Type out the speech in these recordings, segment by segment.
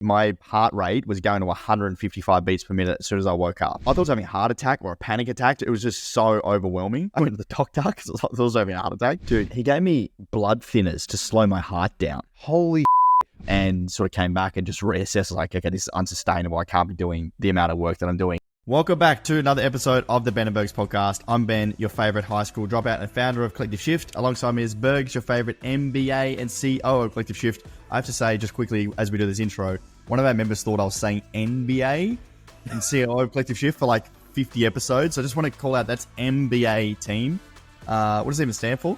my heart rate was going to 155 beats per minute as soon as I woke up. I thought I was having a heart attack or a panic attack. It was just so overwhelming. I went to the doctor because I thought I was having a heart attack. Dude, he gave me blood thinners to slow my heart down. Holy and sort of came back and just reassessed like, okay, this is unsustainable. I can't be doing the amount of work that I'm doing. Welcome back to another episode of the Ben and Bergs podcast. I'm Ben, your favorite high school dropout and founder of Collective Shift. Alongside me is Bergs, your favorite MBA and CEO of Collective Shift. I have to say, just quickly as we do this intro, one of our members thought I was saying NBA and CEO of Collective Shift for like 50 episodes. So I just want to call out that's MBA team. What does it even stand for?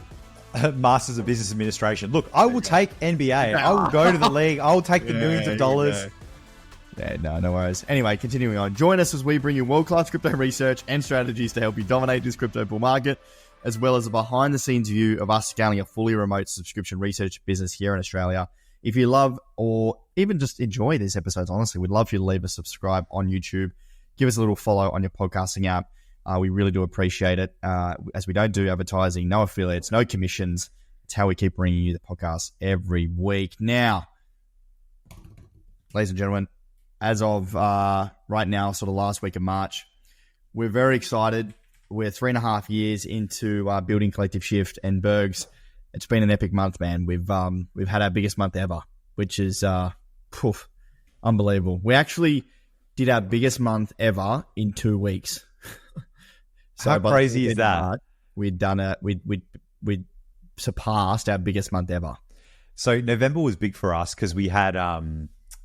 Masters of Business Administration. Look, I will take NBA. I will go to the league. I will take the millions of dollars. Yeah, no worries. Anyway, continuing on. Join us as we bring you world-class crypto research and strategies to help you dominate this crypto bull market, as well as a behind-the-scenes view of us scaling a fully remote subscription research business here in Australia. If you love or even just enjoy these episodes, honestly, we'd love for you to leave a subscribe on YouTube. Give us a little follow on your podcasting app. We really do appreciate it, as we don't do advertising, no affiliates, no commissions. It's how we keep bringing you the podcast every week. Now, ladies and gentlemen, as of right now, sort of last week of March, we're very excited. We're 3.5 years into building Collective Shift and Bergs. It's been an epic month, man. We've had our biggest month ever, which is unbelievable. We actually did our biggest month ever in 2 weeks. So how crazy is that? March, we'd done it. We'd surpassed our biggest month ever. So November was big for us because we had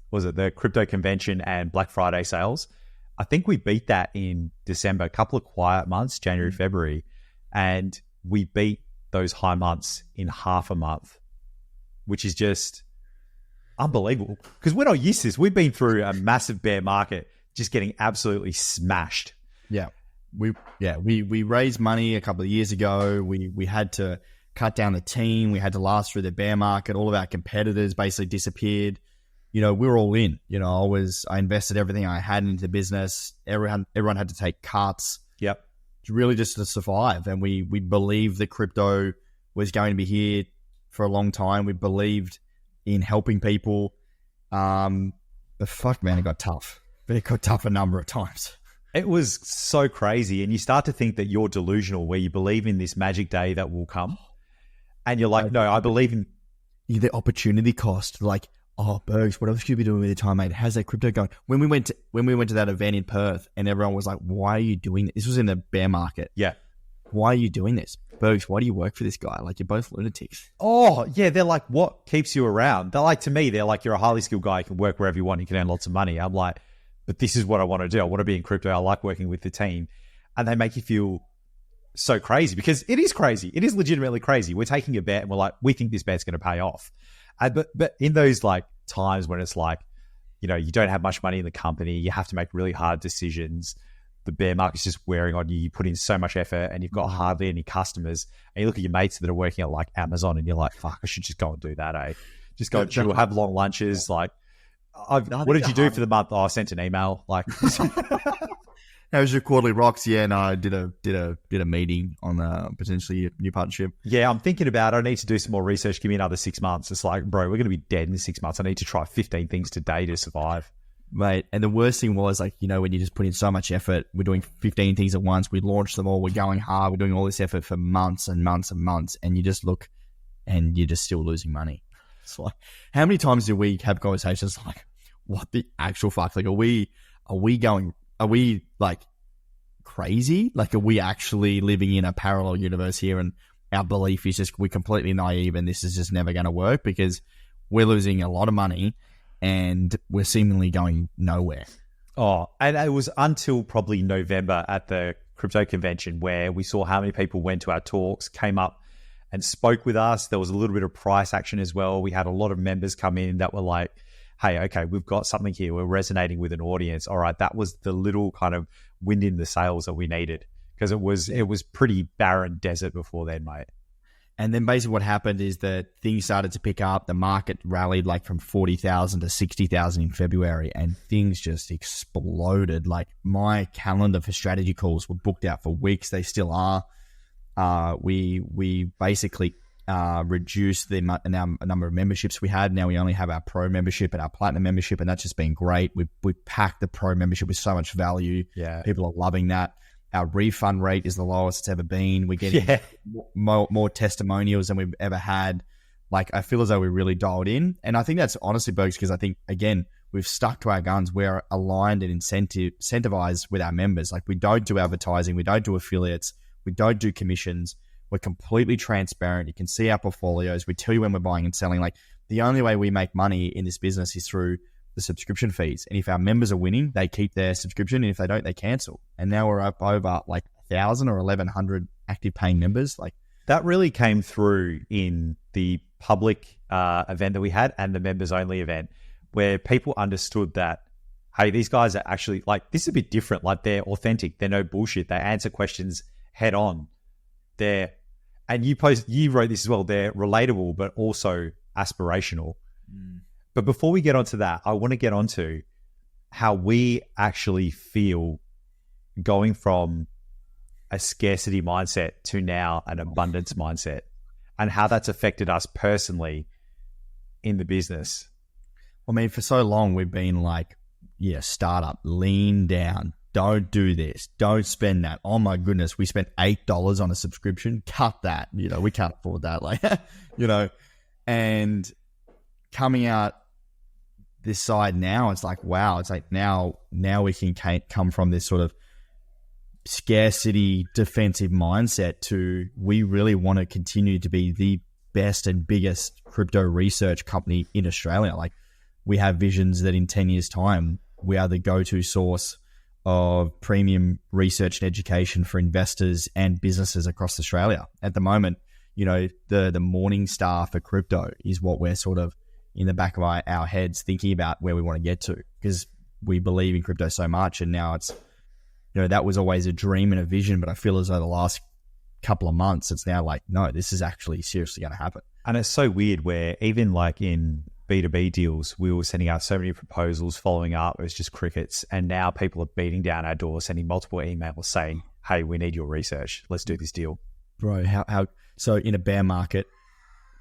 was it the crypto convention and Black Friday sales? I think we beat that in December, a couple of quiet months, January, February, and we beat those high months in half a month, which is just unbelievable. Because we're not used to this. We've been through a massive bear market, just getting absolutely smashed. Yeah. We raised money a couple of years ago. We had to cut down the team. We had to last through the bear market. All of our competitors basically disappeared. You know, we were all in. You know, I invested everything I had into the business. Everyone had to take cuts. Yep. Really just to survive. And we believed that crypto was going to be here for a long time. We believed in helping people. But fuck, man, it got tough. But it got tough a number of times. It was so crazy. And you start to think that you're delusional, where you believe in this magic day that will come. And you're like, no, I believe in the opportunity cost. Like, oh, Bergs, what else could you be doing with your time, mate? How's that crypto going? When we went to that event in Perth, and everyone was like, "Why are you doing this?" This was in the bear market. Yeah. Why are you doing this, Bergs? Why do you work for this guy? Like, you're both lunatics. Oh, yeah. They're like, what keeps you around? They're like, to me, they're like, you're a highly skilled guy. You can work wherever you want. You can earn lots of money. I'm like, but this is what I want to do. I want to be in crypto. I like working with the team, and they make you feel so crazy, because it is crazy. It is legitimately crazy. We're taking a bet, and we're like, we think this bet's going to pay off. But in those like times when it's like, you know, you don't have much money in the company, you have to make really hard decisions, the bear market's just wearing on you, you put in so much effort and you've got hardly any customers, and you look at your mates that are working at like Amazon and you're like, fuck, I should just go and do that, eh? Just go and chill, have long lunches. Like, what did you do for the month? Oh, I sent an email. Like, how was your quarterly rocks? Yeah, no, I did a meeting on potentially a new partnership. Yeah, I'm thinking about it. I need to do some more research. Give me another 6 months. It's like, bro, we're going to be dead in 6 months. I need to try 15 things today to survive. Mate, and the worst thing was, like, you know, when you just put in so much effort, we're doing 15 things at once, we launched them all, we're going hard, we're doing all this effort for months and months and months, and you just look and you're just still losing money. It's like, how many times do we have conversations like, what the actual fuck? Like, are we like crazy? Like, are we actually living in a parallel universe here, and our belief is just we're completely naive and this is just never going to work because we're losing a lot of money and we're seemingly going nowhere? Oh, and it was until probably November at the crypto convention where we saw how many people went to our talks, came up and spoke with us. There was a little bit of price action as well. We had a lot of members come in that were like, hey, okay, we've got something here. We're resonating with an audience. All right, that was the little kind of wind in the sails that we needed, because it was pretty barren desert before then, mate. And then basically what happened is that things started to pick up. The market rallied like from 40,000 to 60,000 in February, and things just exploded. Like, my calendar for strategy calls were booked out for weeks. They still are. We basically reduced the number of memberships we had. Now we only have our pro membership and our platinum membership, and that's just been great. We've packed the pro membership with so much value. Yeah. People are loving that. Our refund rate is the lowest it's ever been. We're getting more testimonials than we've ever had. Like, I feel as though we really dialed in. And I think that's honestly, Bergs, because I think, again, we've stuck to our guns. We're aligned and incentivized with our members. Like, we don't do advertising. We don't do affiliates. We don't do commissions. We're completely transparent. You can see our portfolios. We tell you when we're buying and selling. Like, the only way we make money in this business is through the subscription fees. And if our members are winning, they keep their subscription. And if they don't, they cancel. And now we're up over like 1,000 or 1,100 active paying members. Like, that really came through in the public event that we had and the members only event, where people understood that, hey, these guys are actually, like, this is a bit different. Like, they're authentic. They're no bullshit. They answer questions head on. And you wrote this as well, they're relatable, but also aspirational. But before we get onto that, I want to get onto how we actually feel going from a scarcity mindset to now an abundance mindset, and how that's affected us personally in the business. I mean, for so long, we've been like, startup, lean down. Don't do this. Don't spend that. Oh my goodness, we spent $8 on a subscription. Cut that. We can't afford that. Like, and coming out this side now, it's like, wow. It's like now we can come from this sort of scarcity defensive mindset to, we really want to continue to be the best and biggest crypto research company in Australia. Like, we have visions that in 10 years' time, we are the go-to source of premium research and education for investors and businesses across Australia. At the moment, the morning star for crypto is what we're sort of in the back of our heads thinking about where we want to get to, because we believe in crypto so much. And now it's, that was always a dream and a vision, but I feel as though the last couple of months, it's now like, no, this is actually seriously going to happen. And it's so weird where even like in B2B deals, we were sending out so many proposals, following up, it was just crickets. And now people are beating down our door, sending multiple emails saying, hey, we need your research. Let's do this deal. Bro, so in a bear market,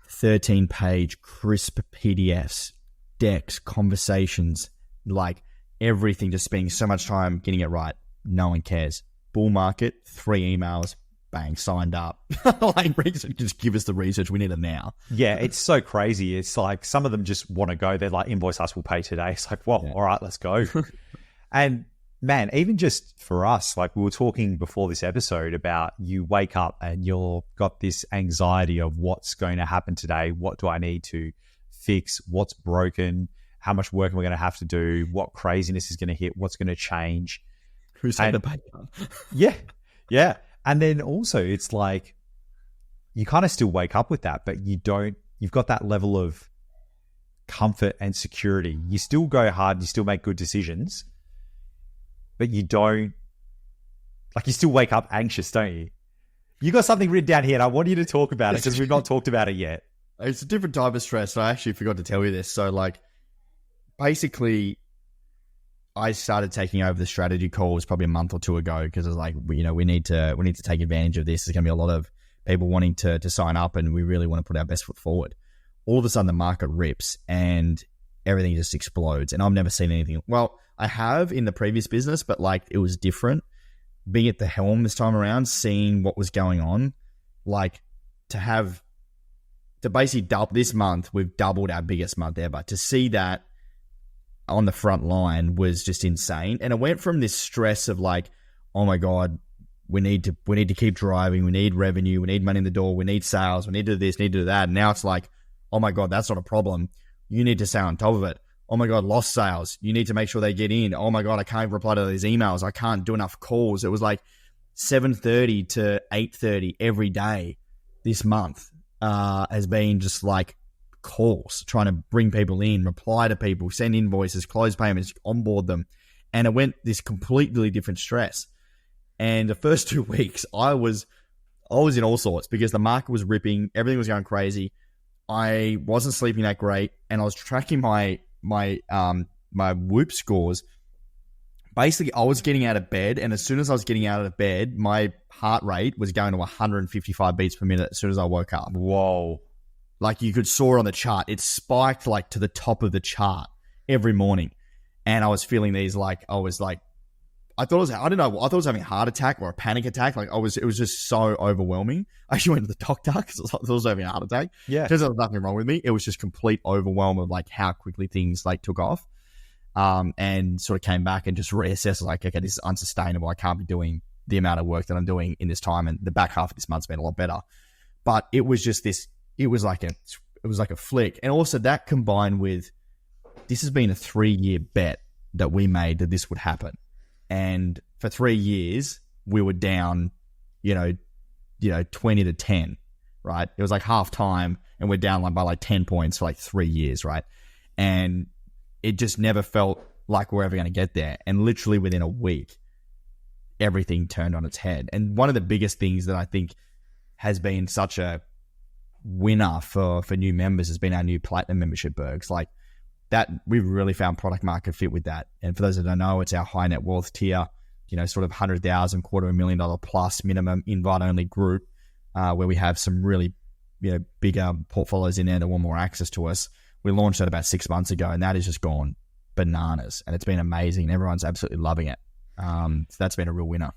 13-page crisp PDFs, decks, conversations, like everything, just spending so much time getting it right. No one cares. Bull market, 3 emails, bang, signed up. Like, just give us the research. We need it now. Yeah, it's so crazy. It's like some of them just want to go. They're like, invoice us, we'll pay today. It's like, well, all right, let's go. And man, even just for us, like we were talking before this episode about, you wake up and you've got this anxiety of what's going to happen today. What do I need to fix? What's broken? How much work am I going to have to do? What craziness is going to hit? What's going to change? Who's had the paper? Yeah. And then also it's like, you kind of still wake up with that, but you've got that level of comfort and security. You still go hard, you still make good decisions, but you still wake up anxious, don't you? You got something written down here and I want you to talk about it because we've not talked about it yet. It's a different type of stress. I actually forgot to tell you this. So like, basically, I started taking over the strategy calls probably a month or two ago because I was like, we need to take advantage of this. There's going to be a lot of people wanting to sign up, and we really want to put our best foot forward. All of a sudden, the market rips and everything just explodes. And I've never seen anything. Well, I have in the previous business, but like it was different. Being at the helm this time around, seeing what was going on, like to basically double this month, we've doubled our biggest month ever. To see that on the front line was just insane. And it went from this stress of like, oh my God, we need to keep driving. We need revenue. We need money in the door. We need sales. We need to do this, need to do that. And now it's like, oh my God, that's not a problem. You need to stay on top of it. Oh my God, lost sales. You need to make sure they get in. Oh my God, I can't reply to these emails. I can't do enough calls. It was like 7:30 to 8:30 every day this month has been just like calls, trying to bring people in, reply to people, send invoices, close payments, onboard them. And it went this completely different stress. And the first 2 weeks, I was in all sorts because the market was ripping, everything was going crazy. I wasn't sleeping that great, and I was tracking my Whoop scores basically I was getting out of bed, and as soon as I was getting out of bed, my heart rate was going to 155 beats per minute as soon as I woke up. Whoa. Like you could saw it on the chart. It spiked like to the top of the chart every morning. And I was feeling these I thought I was having a heart attack or a panic attack. It was just so overwhelming. I actually went to the doctor because I thought I was having a heart attack. Yeah. Because there was nothing wrong with me. It was just complete overwhelm of like how quickly things like took off. And sort of came back and just reassessed like, okay, this is unsustainable. I can't be doing the amount of work that I'm doing in this time. And the back half of this month's been a lot better. But it was just this, it was like a flick. And also that combined with, this has been a 3-year bet that we made that this would happen. And for 3 years, we were down, 20 to 10, right? It was like half time and we're down by 10 points for like 3 years, right? And it just never felt like we're ever going to get there. And literally within a week, everything turned on its head. And one of the biggest things that I think has been such a winner for new members has been our new Platinum membership, Bergs. Like that, we've really found product market fit with that. And for those that don't know, it's our high net worth tier, sort of 100,000, $250,000 plus minimum invite only group, where we have some really, bigger portfolios in there that want more access to us. We launched that about 6 months ago, and that has just gone bananas, and it's been amazing. Everyone's absolutely loving it. So that's been a real winner.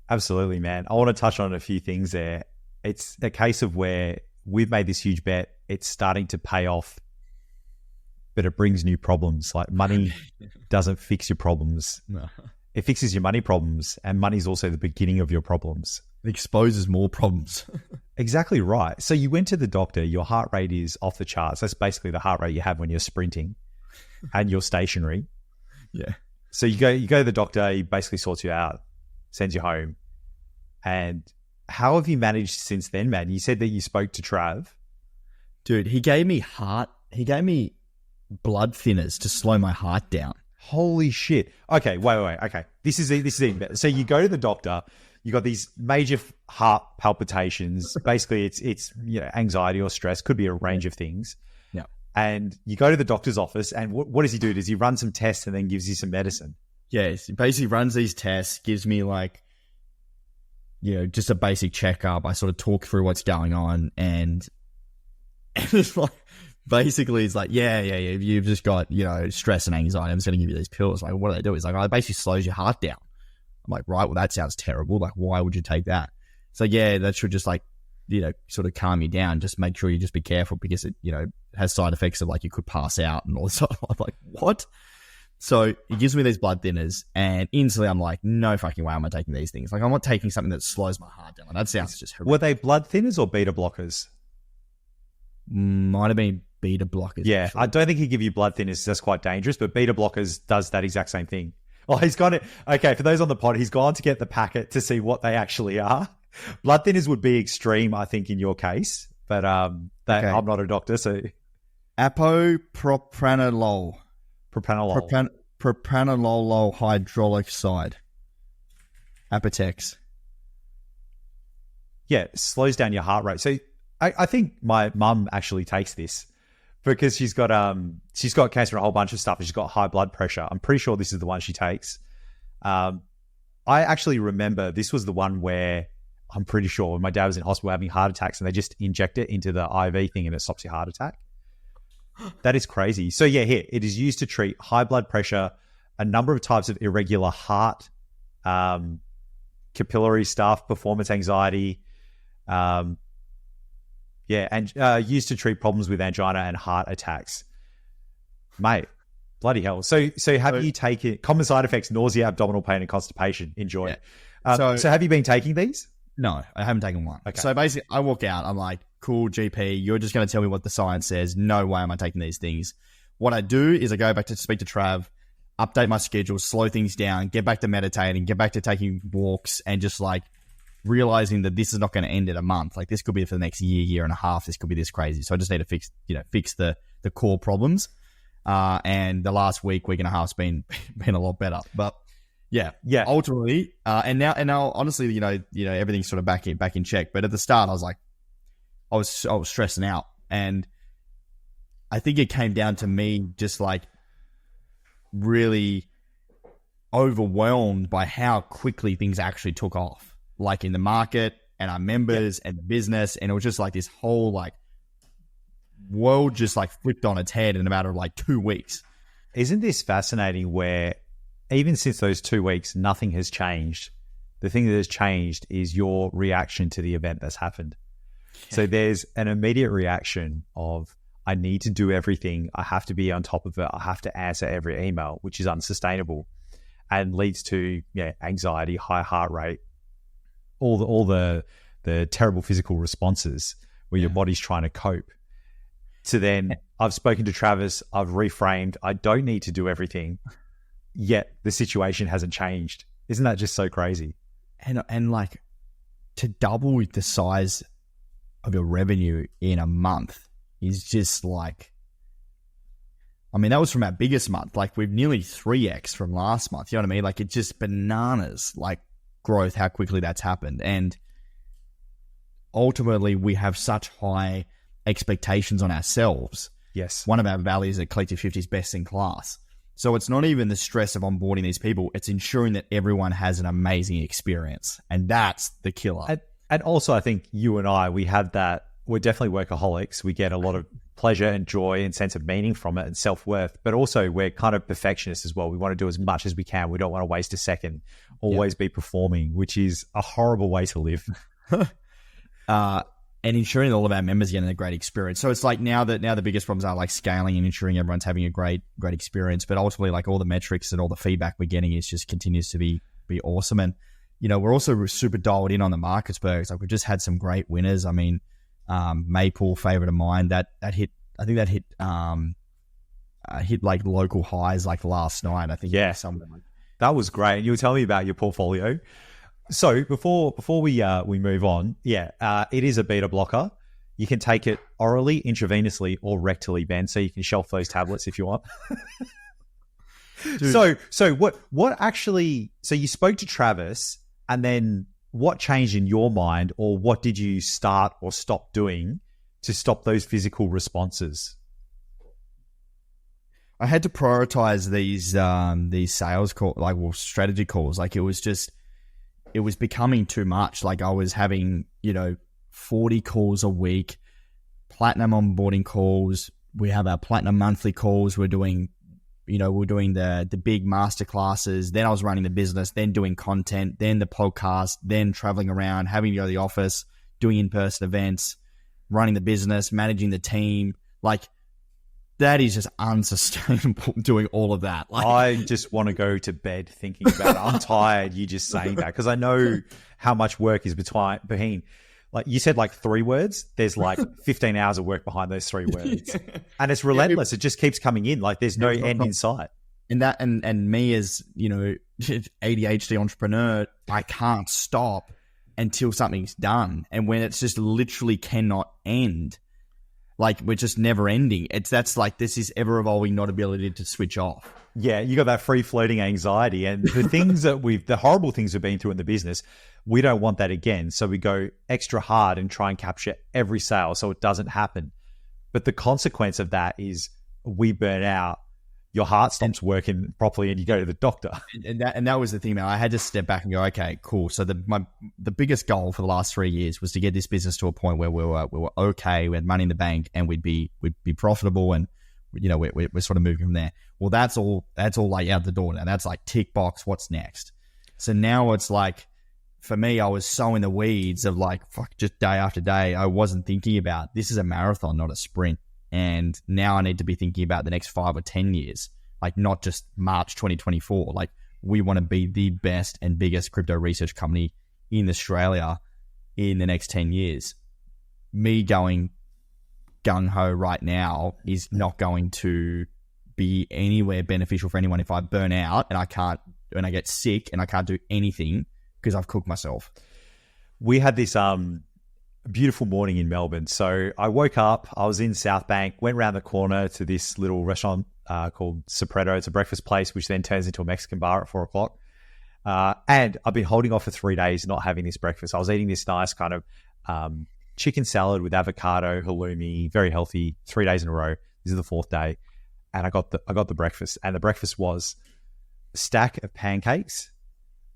Absolutely, man. I want to touch on a few things there. It's a case of where we've made this huge bet. It's starting to pay off, but it brings new problems. Like money doesn't fix your problems. No. It fixes your money problems, and money's also the beginning of your problems. It exposes more problems. Exactly right. So you went to the doctor, your heart rate is off the charts. That's basically the heart rate you have when you're sprinting and you're stationary. Yeah. So you go to the doctor, he basically sorts you out, sends you home. And how have you managed since then, man? You said that you spoke to Trav. Dude, he gave me blood thinners to slow my heart down. Holy shit. Okay, wait. Okay. This is even better. So you go to the doctor, you got these major heart palpitations. Basically, it's anxiety or stress, could be a range of things. Yeah. And you go to the doctor's office, and what does he do? Does he run some tests and then gives you some medicine? Yes, he basically runs these tests, gives me just a basic checkup. I sort of talk through what's going on, and it's like, basically it's like, yeah, you've just got, stress and anxiety. I'm just going to give you these pills. Like, what do they do? It's like, it basically slows your heart down. I'm like, right, well, that sounds terrible. Like, why would you take that? So yeah, that should just sort of calm you down. Just make sure you just be careful because it, has side effects of like you could pass out and all this. I'm like, what? So he gives me these blood thinners, and instantly I'm like, no fucking way am I taking these things. Like, I'm not taking something that slows my heart down. Like, that sounds just horrific. Were they blood thinners or beta blockers? Might have been beta blockers. Yeah, actually. I don't think he'd give you blood thinners. That's quite dangerous, but beta blockers does that exact same thing. Oh, he's got it. Okay, for those on the pod, he's gone to get the packet to see what they actually are. Blood thinners would be extreme, I think, in your case, but okay. I'm not a doctor, so... Apopropranolol. Propranolol hydroxide. Apotex. Yeah, it slows down your heart rate. So I think my mum actually takes this because she's got cancer and a whole bunch of stuff, and she's got high blood pressure. I'm pretty sure this is the one she takes. I actually remember this was the one where I'm pretty sure when my dad was in hospital having heart attacks, and they just inject it into the IV thing and it stops your heart attack. That is crazy. So yeah, here, it is used to treat high blood pressure, a number of types of irregular heart, capillary stuff, performance anxiety, and used to treat problems with angina and heart attacks. Mate, bloody hell. So have you taken common side effects, nausea, abdominal pain, and constipation? Enjoy. Yeah. So have you been taking these? No, I haven't taken one. Okay. So basically, I walk out. I'm like, cool, GP, you're just going to tell me what the science says. No way am I taking these things. What I do is I go back to speak to Trav, update my schedule, slow things down, get back to meditating, get back to taking walks, and just like realizing that this is not going to end in a month. Like, this could be for the next year and a half. This could be this crazy. So I just need to fix the core problems. And the last week and a half's been a lot better. But yeah. Ultimately, and now, honestly, everything's sort of back in check. But at the start, I was like, I was stressing out, and I think it came down to me just like really overwhelmed by how quickly things actually took off, like in the market and our members and the business. And it was just like this whole like world just like flipped on its head in a matter of like 2 weeks. Isn't this fascinating where even since those 2 weeks, nothing has changed? The thing that has changed is your reaction to the event that's happened. So there's an immediate reaction of, I need to do everything. I have to be on top of it. I have to answer every email, which is unsustainable and leads to anxiety, high heart rate, all the terrible physical responses where your body's trying to cope. So then I've spoken to Travis, I've reframed, I don't need to do everything, yet the situation hasn't changed. Isn't that just so crazy? And like to double the size of your revenue in a month is just like, I mean, that was from our biggest month. Like we've nearly 3x from last month. You know what I mean? Like it's just bananas, like growth, how quickly that's happened. And ultimately we have such high expectations on ourselves. Yes. One of our values at Collective 50 is best in class. So it's not even the stress of onboarding these people. It's ensuring that everyone has an amazing experience. And that's the killer. And also I think you and I, we have that, we're definitely workaholics. We get a lot of pleasure and joy and sense of meaning from it and self-worth, but also we're kind of perfectionists as well. We want to do as much as we can. We don't want to waste a second, always be performing, which is a horrible way to live. And ensuring all of our members are getting a great experience. So it's like now the biggest problems are like scaling and ensuring everyone's having a great experience. But ultimately, like all the metrics and all the feedback we're getting is just continues to be awesome. And you know, we're also super dialed in on the markets, Bergs. Like we've just had some great winners. I mean, Maypool, favorite of mine, that hit. I think that hit like local highs like last night. I think somewhere. That was great. You were telling me about your portfolio. So before we move on, it is a beta blocker. You can take it orally, intravenously, or rectally, Ben. So you can shelf those tablets if you want. So what actually? So you spoke to Travis, and then what changed in your mind, or what did you start or stop doing to stop those physical responses? I had to prioritize these sales calls, strategy calls. Like it was becoming too much. Like I was having, 40 calls a week, platinum onboarding calls. We have our platinum monthly calls. We're doing, we're doing the big masterclasses. Then I was running the business, then doing content, then the podcast, then traveling around, having to go to the office, doing in-person events, running the business, managing the team. Like that is just unsustainable doing all of that. Like, I just want to go to bed thinking about it. I'm tired you just saying that because I know how much work is behind. Like you said, like 3 words, there's like 15 hours of work behind those 3 words. And it's relentless. It just keeps coming in. Like there's no end in sight. And that, and me as, ADHD entrepreneur, I can't stop until something's done. And when it's just literally cannot end, like we're just never ending. That's like, this is ever evolving, not ability to switch off. Yeah. You got that free floating anxiety and the things the horrible things we've been through in the business, we don't want that again. So we go extra hard and try and capture every sale so it doesn't happen. But the consequence of that is we burn out, your heart stops working properly and you go to the doctor. And that was the thing, man. I had to step back and go, okay, cool. So the biggest goal for the last 3 years was to get this business to a point where we were okay, we had money in the bank and we'd be profitable and we're sort of moving from there. Well, that's all like out the door now. That's like tick box, what's next? So now it's like, for me, I was so in the weeds of like, just day after day, I wasn't thinking about this is a marathon, not a sprint. And now I need to be thinking about the next 5 or 10 years, like not just March 2024. Like we want to be the best and biggest crypto research company in Australia in the next 10 years. Me going gung-ho right now is not going to be anywhere beneficial for anyone if I burn out and I get sick and I can't do anything because I've cooked myself. We had this beautiful morning in Melbourne. So I woke up, I was in South Bank, went around the corner to this little restaurant called Sopretto. It's a breakfast place, which then turns into a Mexican bar at 4 o'clock. And I've been holding off for 3 days, not having this breakfast. I was eating this nice kind of chicken salad with avocado, halloumi, very healthy, 3 days in a row. This is the 4th day. And I got the breakfast. And the breakfast was stack of pancakes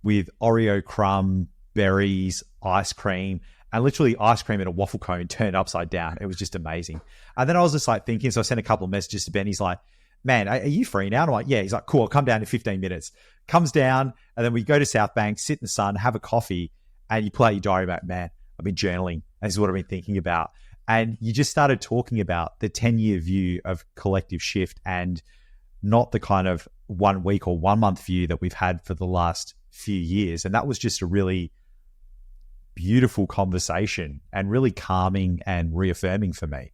with Oreo crumb, berries, ice cream, and literally ice cream in a waffle cone turned upside down. It was just amazing. And then I was just like thinking, so I sent a couple of messages to Ben. He's like, man, are you free now? And I'm like, yeah. He's like, cool, I'll come down in 15 minutes. Comes down, and then we go to South Bank, sit in the sun, have a coffee, and you pull out your diary about, man, I've been journaling. This is what I've been thinking about. And you just started talking about the 10-year view of collective shift and not the kind of 1 week or 1 month view that we've had for the last few years. And that was just a really beautiful conversation and really calming and reaffirming for me.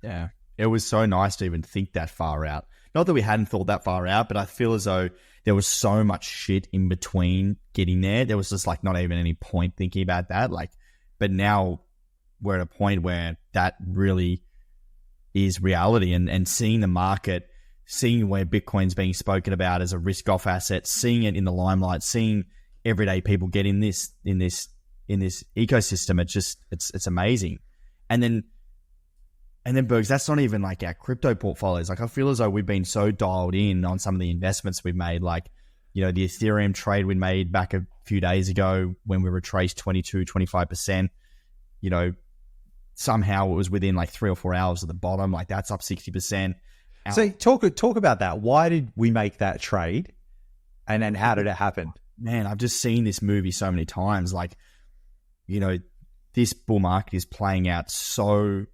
Yeah. It was so nice to even think that far out. Not that we hadn't thought that far out, but I feel as though there was so much shit in between getting there. There was just like not even any point thinking about that. Like, but now we're at a point where that really is reality, and seeing the market, seeing where Bitcoin's being spoken about as a risk-off asset, seeing it in the limelight, seeing everyday people get in this ecosystem, it's amazing. And then Bergs, that's not even like our crypto portfolios. Like, I feel as though we've been so dialed in on some of the investments we've made, like, you know, the Ethereum trade we made back a few days ago when we retraced 25%, you know, somehow it was within like 3 or 4 hours of the bottom. Like, that's up 60%. So talk about that. Why did we make that trade? And then how did it happen? Man, I've just seen this movie so many times. Like, you know, this bull market is playing out so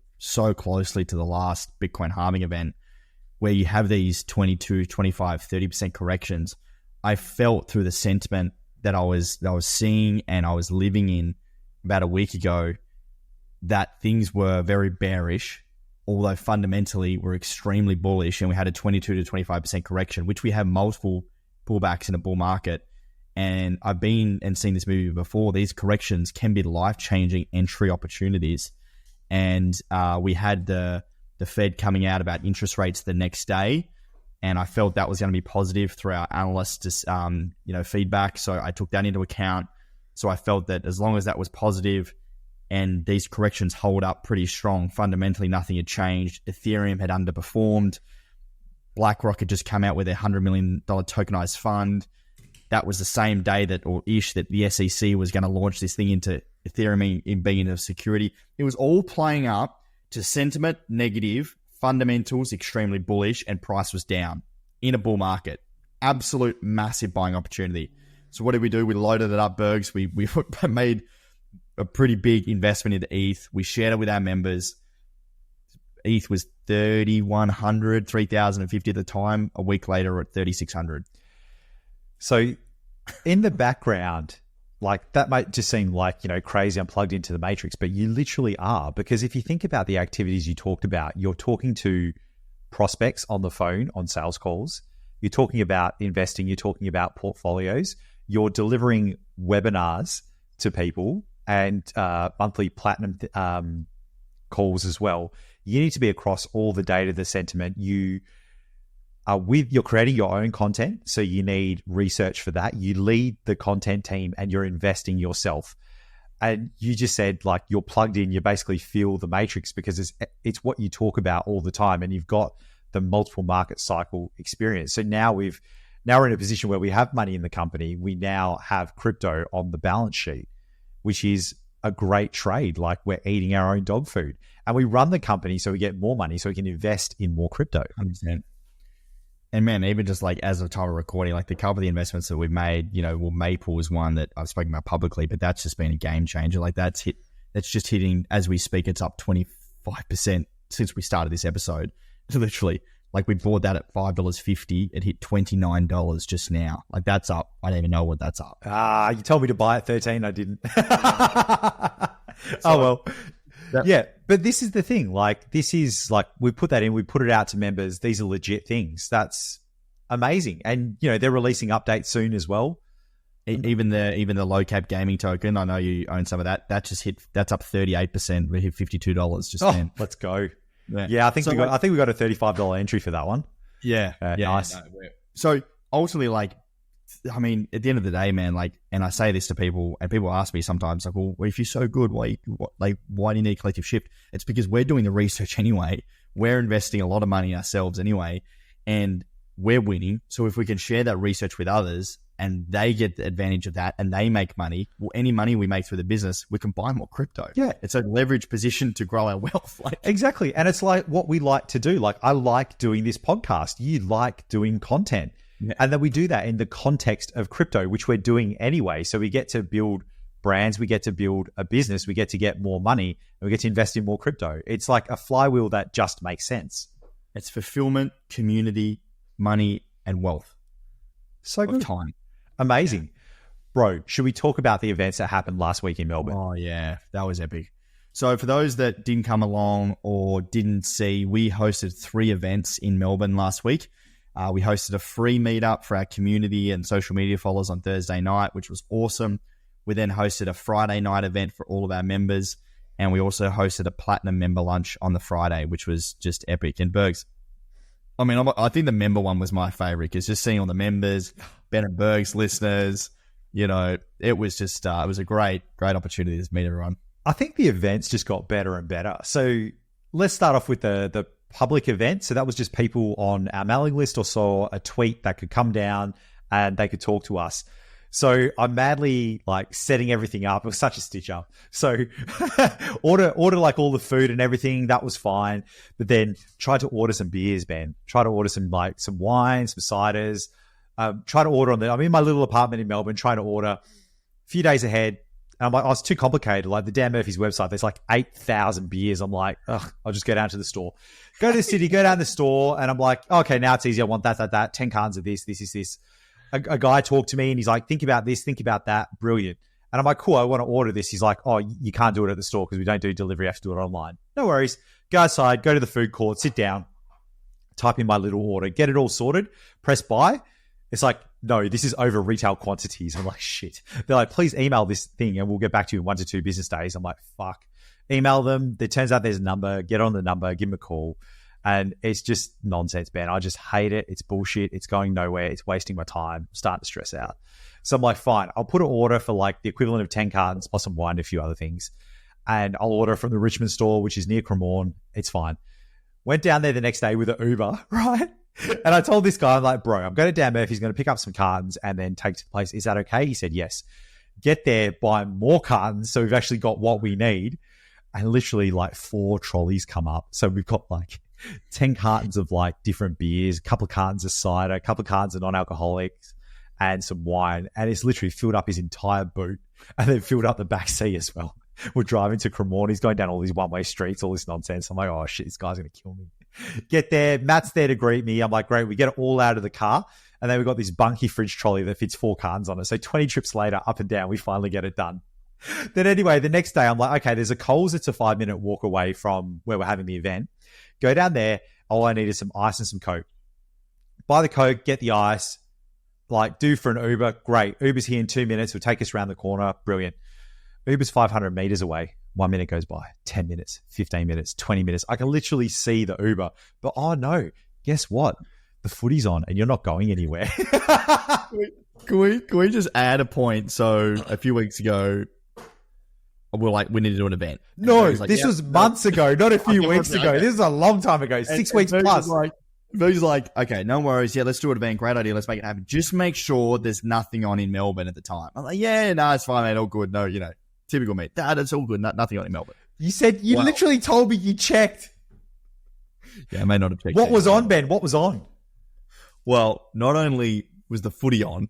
closely to the last Bitcoin halving event, where you have these 22, 25, 30% corrections. I felt through the sentiment that I was seeing and I was living in about a week ago that things were very bearish, although fundamentally we're extremely bullish, and we had a 22 to 25% correction, which we have multiple pullbacks in a bull market. And I've been and seen this movie before. These corrections can be life-changing entry opportunities. And we had the Fed coming out about interest rates the next day, and I felt that was going to be positive through our analysts' feedback. So I took that into account. So I felt that as long as that was positive and these corrections hold up pretty strong, fundamentally nothing had changed. Ethereum had underperformed. BlackRock had just come out with their $100 million tokenized fund. That was the same day that the SEC was going to launch this thing into Ethereum in being a security. It was all playing up to sentiment negative, fundamentals extremely bullish, and price was down in a bull market. Absolute massive buying opportunity. So what did we do? We loaded it up, Bergs. We made a pretty big investment into ETH. We shared it with our members. ETH was 3,100, 3,050 at the time. A week later, we're at 3,600. So in the background, like, that might just seem like, you know, crazy, I'm plugged into the matrix, but you literally are. Because if you think about the activities you talked about, you're talking to prospects on the phone on sales calls, you're talking about investing, you're talking about portfolios, you're delivering webinars to people and monthly platinum calls as well. You need to be across all the data, the sentiment. You're creating your own content, so you need research for that. You lead the content team and you're investing yourself. And you just said, like, you're plugged in, you basically feel the matrix because it's what you talk about all the time, and you've got the multiple market cycle experience. So now we're in a position where we have money in the company. We now have crypto on the balance sheet, which is a great trade. Like, we're eating our own dog food, and we run the company so we get more money so we can invest in more crypto. 100%. And man, even just like as of time of recording, like the couple of the investments that we've made, you know, well, Maple is one that I've spoken about publicly, but that's just been a game changer. Like, that's just hitting as we speak. It's up 25% since we started this episode. Literally, like, we bought that at $5.50. It hit $29 just now. Like, that's up. I don't even know what that's up. You told me to buy at 13. I didn't. Oh, well. Yeah, but this is the thing. Like, this is like, we put that in, we put it out to members. These are legit things. That's amazing. And, you know, they're releasing updates soon as well. Even the low cap gaming token, I know you own some of that. That just hit. That's up 38%. We hit $52 just then. Let's go. Yeah, I think we got a $35 entry for that one. Yeah, nice. No, so ultimately, like, I mean, at the end of the day, man, like, and I say this to people, and people ask me sometimes, like, well, if you're so good, why do you need collective shift? It's because we're doing the research anyway. We're investing a lot of money ourselves anyway. And we're winning. So if we can share that research with others and they get the advantage of that and they make money, well, any money we make through the business, we can buy more crypto. Yeah. It's a leverage position to grow our wealth. Exactly. And it's like what we like to do. Like I like doing this podcast. You like doing content. Yeah. And then we do that in the context of crypto, which we're doing anyway. So we get to build brands, we get to build a business, we get to get more money, and we get to invest in more crypto. It's like a flywheel that just makes sense. It's fulfillment, community, money, and wealth. So good. Time. Amazing. Bro, should we talk about the events that happened last week in Melbourne? Oh, yeah. That was epic. So for those that didn't come along or didn't see, we hosted 3 events in Melbourne last week. We hosted a free meetup for our community and social media followers on Thursday night, which was awesome. We then hosted a Friday night event for all of our members. And we also hosted a platinum member lunch on the Friday, which was just epic. And Bergs, I mean, I think the member one was my favorite because just seeing all the members, Ben and Bergs listeners, you know, it was just, it was a great opportunity to meet everyone. I think the events just got better and better. So let's start off with the public event. So that was just people on our mailing list or saw a tweet that could come down and they could talk to us. So I'm madly like setting everything up. It was such a stitch up. So order like all the food and everything. That was fine. But then tried to order some beers, Ben. Try to order some wine, some ciders. Try to order I'm in my little apartment in Melbourne, trying to order a few days ahead. And I'm like, oh, it's too complicated. Like the Dan Murphy's website, there's like 8,000 beers. I'm like, ugh, I'll just go down to the store. Go to the city, go down the store. And I'm like, oh, okay, now it's easy. I want that. 10 cartons of this. A guy talked to me and he's like, think about this, think about that. Brilliant. And I'm like, cool, I want to order this. He's like, oh, you can't do it at the store because we don't do delivery. I have to do it online. No worries. Go outside, go to the food court, sit down, type in my little order, get it all sorted, press buy. It's like, no, this is over retail quantities. I'm like, shit. They're like, please email this thing and we'll get back to you in 1 to 2 business days. I'm like, fuck. Email them. It turns out there's a number. Get on the number, give them a call. And it's just nonsense, Ben. I just hate it. It's bullshit. It's going nowhere. It's wasting my time. I'm starting to stress out. So I'm like, fine. I'll put an order for like the equivalent of 10 cartons plus some wine and a few other things. And I'll order from the Richmond store, which is near Cremorne. It's fine. Went down there the next day with an Uber, right? And I told this guy, I'm like, bro, I'm going to Dan Murphy's going to pick up some cartons and then take to the place. Is that okay? He said, yes. Get there, buy more cartons. So we've actually got what we need. And literally like 4 trolleys come up. So we've got like 10 cartons of like different beers, a couple of cartons of cider, a couple of cartons of non-alcoholics and some wine. And it's literally filled up his entire boot and then filled up the back seat as well. We're driving to Cremorne. He's going down all these one-way streets, all this nonsense. I'm like, oh shit, this guy's going to kill me. Get there. Matt's there to greet me. I'm like, great. We get it all out of the car. And then we've got this bunky fridge trolley that fits 4 cartons on it. So 20 trips later, up and down, we finally get it done. Then anyway, the next day I'm like, okay, there's a Coles. It's a 5-minute walk away from where we're having the event. Go down there. All I need is some ice and some Coke. Buy the Coke, get the ice, like do for an Uber. Great. Uber's here in 2 minutes. Will take us around the corner. Brilliant. Uber's 500 meters away. 1 minute goes by, 10 minutes, 15 minutes, 20 minutes. I can literally see the Uber, but oh no, guess what? The footy's on and you're not going anywhere. Can we just add a point? So a few weeks ago, we're like, we need to do an event. No, this was months ago, not a few weeks ago. Okay. This is a long time ago, 6 weeks plus. He's like, okay, no worries. Yeah, let's do an event. Great idea. Let's make it happen. Just make sure there's nothing on in Melbourne at the time. I'm like, yeah, no, it's fine, mate. All good. No, you know, typical me. That's all good. Nothing on in Melbourne. You said, you literally told me you checked. Yeah, I may not have checked. What was on, Ben? What was on? Well, not only was the footy on,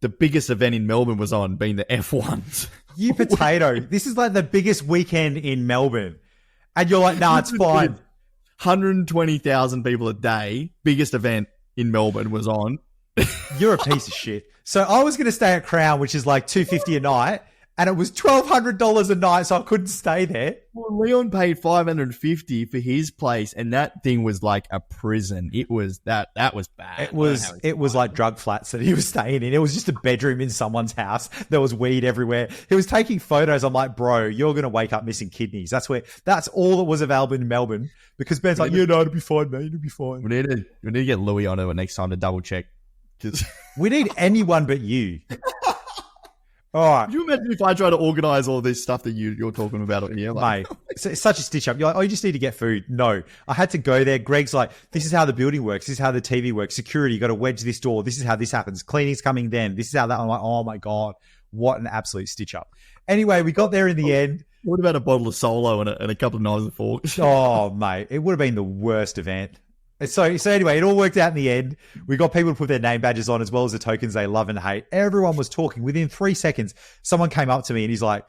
the biggest event in Melbourne was on, being the F1s. You potato. This is like the biggest weekend in Melbourne. And you're like, nah, it's fine. 120,000 people a day. Biggest event in Melbourne was on. You're a piece of shit. So I was going to stay at Crown, which is like $250 a night. And it was $1,200 a night, so I couldn't stay there. Well, Leon paid $550 for his place, and that thing was like a prison. It was that was bad. It was like drug flats that he was staying in. It was just a bedroom in someone's house. There was weed everywhere. He was taking photos. I'm like, bro, you're gonna wake up missing kidneys. That's all that was available in Melbourne. Because Ben's like, yeah, no, it'll be fine, mate. It'll be fine. We need to get Louis on it next time to double check. We need anyone but you. All right. Could you imagine if I try to organize all this stuff that you're talking about here? Like, Mate, it's such a stitch up. You're like, oh, you just need to get food. No, I had to go there. Greg's like, this is how the building works. This is how the TV works. Security, you got to wedge this door. This is how this happens. Cleaning's coming then. This is how that. I'm like, oh my God, what an absolute stitch up. Anyway, we got there in the end. What about a bottle of Solo and a couple of knives and forks? Oh, mate, it would have been the worst event. So anyway, it all worked out in the end. We got people to put their name badges on as well as the tokens they love and hate. Everyone was talking. Within 3 seconds, someone came up to me and he's like,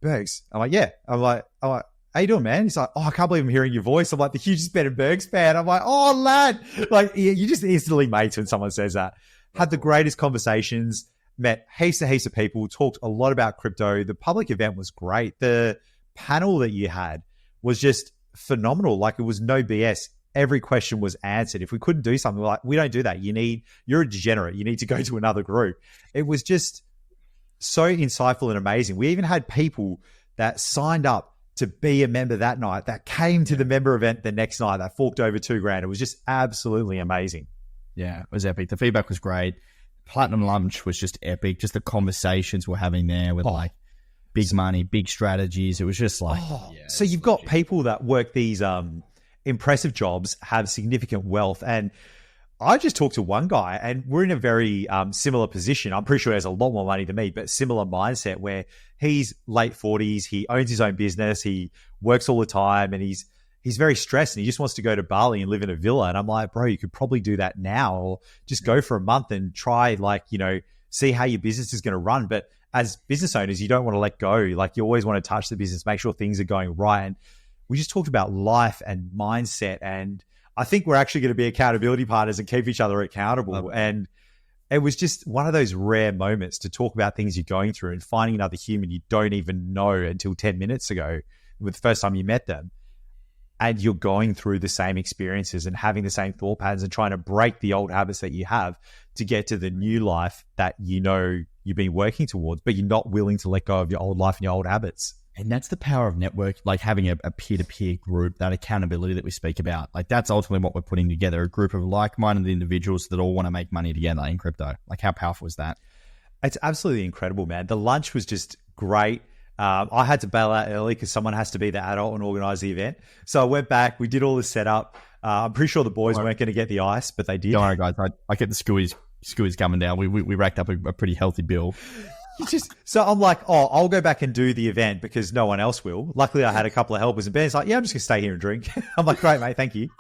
Bergs. I'm like, yeah. I'm like, how you doing, man? He's like, oh, I can't believe I'm hearing your voice. I'm like the hugest Ben and Bergs fan. I'm like, oh, lad. Like, you just instantly mates when someone says that. Had the greatest conversations, met heaps of people, talked a lot about crypto. The public event was great. The panel that you had was just phenomenal. Like, it was no BS. Every question was answered. If we couldn't do something, we're like, we don't do that. You're a degenerate. You need to go to another group. It was just so insightful and amazing. We even had people that signed up to be a member that night that came to the member event the next night that forked over $2,000. It was just absolutely amazing. Yeah, it was epic. The feedback was great. Platinum Lunch was just epic. Just the conversations we're having there with like big money, big strategies. It was just like, so you've got people that work these, impressive jobs, have significant wealth. And I just talked to one guy and we're in a very similar position. I'm pretty sure he has a lot more money than me, but similar mindset where he's late 40s. He owns his own business. He works all the time and he's very stressed and he just wants to go to Bali and live in a villa. And I'm like, bro, you could probably do that now or just go for a month and try see how your business is going to run. But as business owners, you don't want to let go. Like you always want to touch the business, make sure things are going right. And we just talked about life and mindset. And I think we're actually going to be accountability partners and keep each other accountable. And it was just one of those rare moments to talk about things you're going through and finding another human you don't even know until 10 minutes ago with the first time you met them. And you're going through the same experiences and having the same thought patterns and trying to break the old habits that you have to get to the new life that you know you've been working towards, but you're not willing to let go of your old life and your old habits. And that's the power of network, like having a peer-to-peer group, that accountability that we speak about. Like that's ultimately what we're putting together, a group of like-minded individuals that all want to make money together in crypto. Like how powerful is that? It's absolutely incredible, man. The lunch was just great. I had to bail out early because someone has to be the adult and organize the event. So I went back. We did all the setup. I'm pretty sure the boys weren't going to get the ice, but they did. Don't worry, guys. I kept the skewies coming down. We racked up a pretty healthy bill. So I'm like, I'll go back and do the event because no one else will. Luckily, I had a couple of helpers, and Ben's like, yeah, I'm just going to stay here and drink. I'm like, great, mate. Thank you.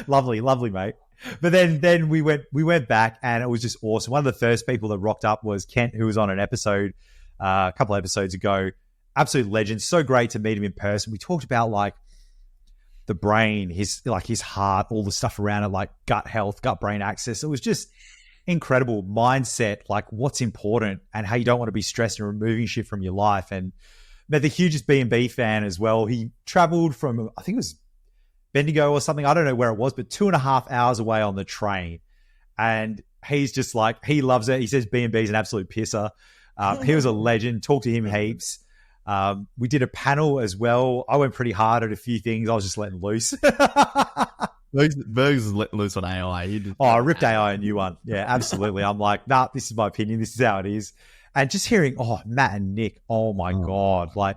Lovely, mate. But then we went back and it was just awesome. One of the first people that rocked up was Kent, who was on an episode a couple of episodes ago. Absolute legend. So great to meet him in person. We talked about like the brain, his heart, all the stuff around it, like gut health, gut brain access. It was just incredible mindset, like what's important and how you don't want to be stressed and removing shit from your life. And met the hugest B&B fan as well. He traveled from, I think it was Bendigo or something. I don't know where it was, but 2.5 hours away on the train. And he's just like, he loves it. He says B&B is an absolute pisser. He was a legend. Talked to him heaps. We did a panel as well. I went pretty hard at a few things. I was just letting loose. Bergs is letting loose on AI. I ripped AI a new one. Yeah, absolutely. I'm like, nah, this is my opinion. This is how it is. And just hearing, Matt and Nick, oh my God. Like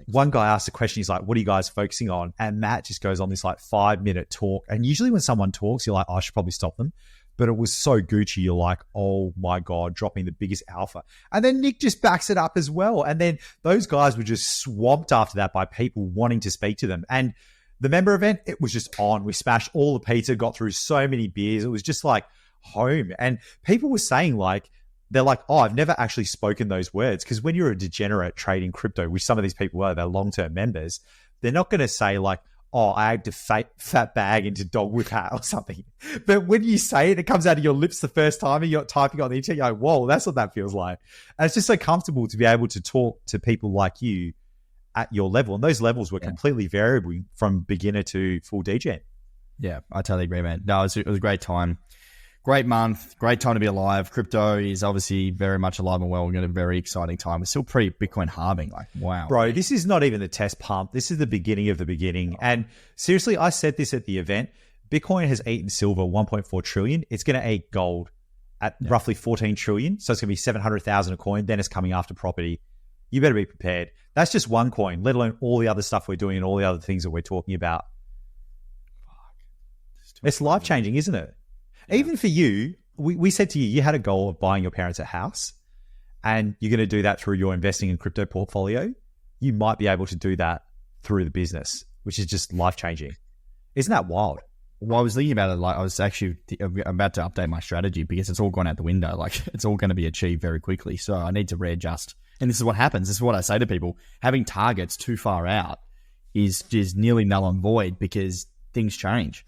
one guy asked a question. He's like, what are you guys focusing on? And Matt just goes on this like 5-minute talk. And usually when someone talks, you're like, I should probably stop them. But it was so Gucci. You're like, oh my God, dropping the biggest alpha. And then Nick just backs it up as well. And then those guys were just swamped after that by people wanting to speak to them. And the member event, it was just on. We smashed all the pizza, got through so many beers. It was just like home. And people were saying like, they're like, I've never actually spoken those words. Because when you're a degenerate trading crypto, which some of these people are, they're long-term members, they're not going to say like, I had to fat bag into dog whip hat or something. But when you say it, it comes out of your lips the first time and you're typing on the internet, you're like, whoa, that's what that feels like. And it's just so comfortable to be able to talk to people like you at your level. And those levels were completely variable from beginner to full degen. Yeah, I totally agree, man. No, it was a great time. Great month, great time to be alive. Crypto is obviously very much alive and well. We're going to have a very exciting time. We're still pre-Bitcoin halving. Like, wow. Bro, this is not even the test pump. This is the beginning of the beginning. And seriously, I said this at the event. Bitcoin has eaten silver 1.4 trillion. It's going to eat gold at roughly 14 trillion. So it's going to be 700,000 a coin. Then it's coming after property. You better be prepared. That's just one coin, let alone all the other stuff we're doing and all the other things that we're talking about. It's life-changing, isn't it? Yeah. Even for you, we said to you, you had a goal of buying your parents a house, and you're going to do that through your investing in crypto portfolio. You might be able to do that through the business, which is just life-changing. Isn't that wild? Well, I was thinking about it, like I was actually about to update my strategy because it's all gone out the window. Like it's all going to be achieved very quickly. So I need to readjust. And this is what happens. This is what I say to people. Having targets too far out is just nearly null and void because things change.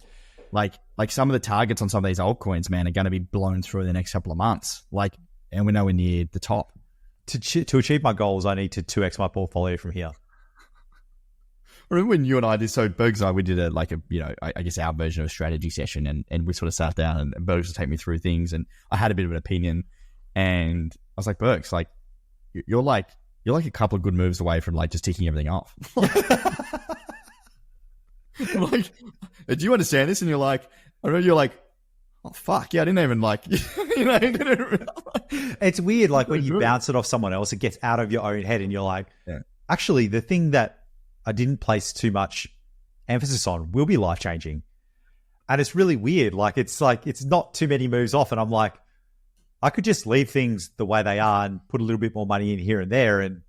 Like some of the targets on some of these altcoins, man, are going to be blown through in the next couple of months. And we're nowhere near the top. To achieve my goals, I need to 2x my portfolio from here. I remember when you and I did, so Bergs and I, we did I guess our version of a strategy session, and we sort of sat down and Bergs would take me through things, and I had a bit of an opinion, and I was like, Bergs, like, you're like a couple of good moves away from like just ticking everything off. Like, do you understand this? And you're like, I remember you're like, oh fuck, yeah, I didn't even like, It's weird, like when you bounce it off someone else, it gets out of your own head, and you're like, actually, the thing that I didn't place too much emphasis on will be life changing, and it's really weird. It's not too many moves off, and I'm like, I could just leave things the way they are and put a little bit more money in here and there, and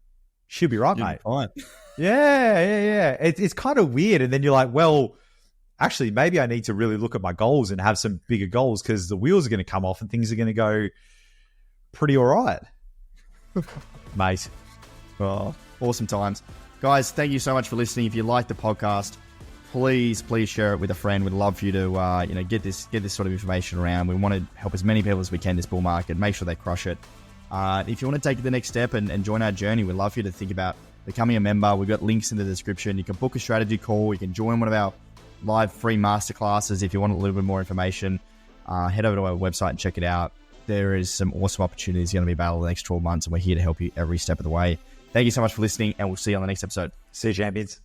she'll be right, mate. Fine. Yeah. It's kind of weird. And then you're like, well, actually, maybe I need to really look at my goals and have some bigger goals because the wheels are going to come off and things are going to go pretty all right. Mate. Oh, awesome times. Guys, thank you so much for listening. If you like the podcast, please share it with a friend. We'd love for you to get this sort of information around. We want to help as many people as we can this bull market, make sure they crush it. If you want to take the next step and join our journey, we'd love for you to think about becoming a member. We've got links in the description. You can book a strategy call. You can join one of our live free masterclasses. If you want a little bit more information, head over to our website and check it out. There is some awesome opportunities going to be available the next 12 months, and we're here to help you every step of the way. Thank you so much for listening, and we'll see you on the next episode. See you, champions.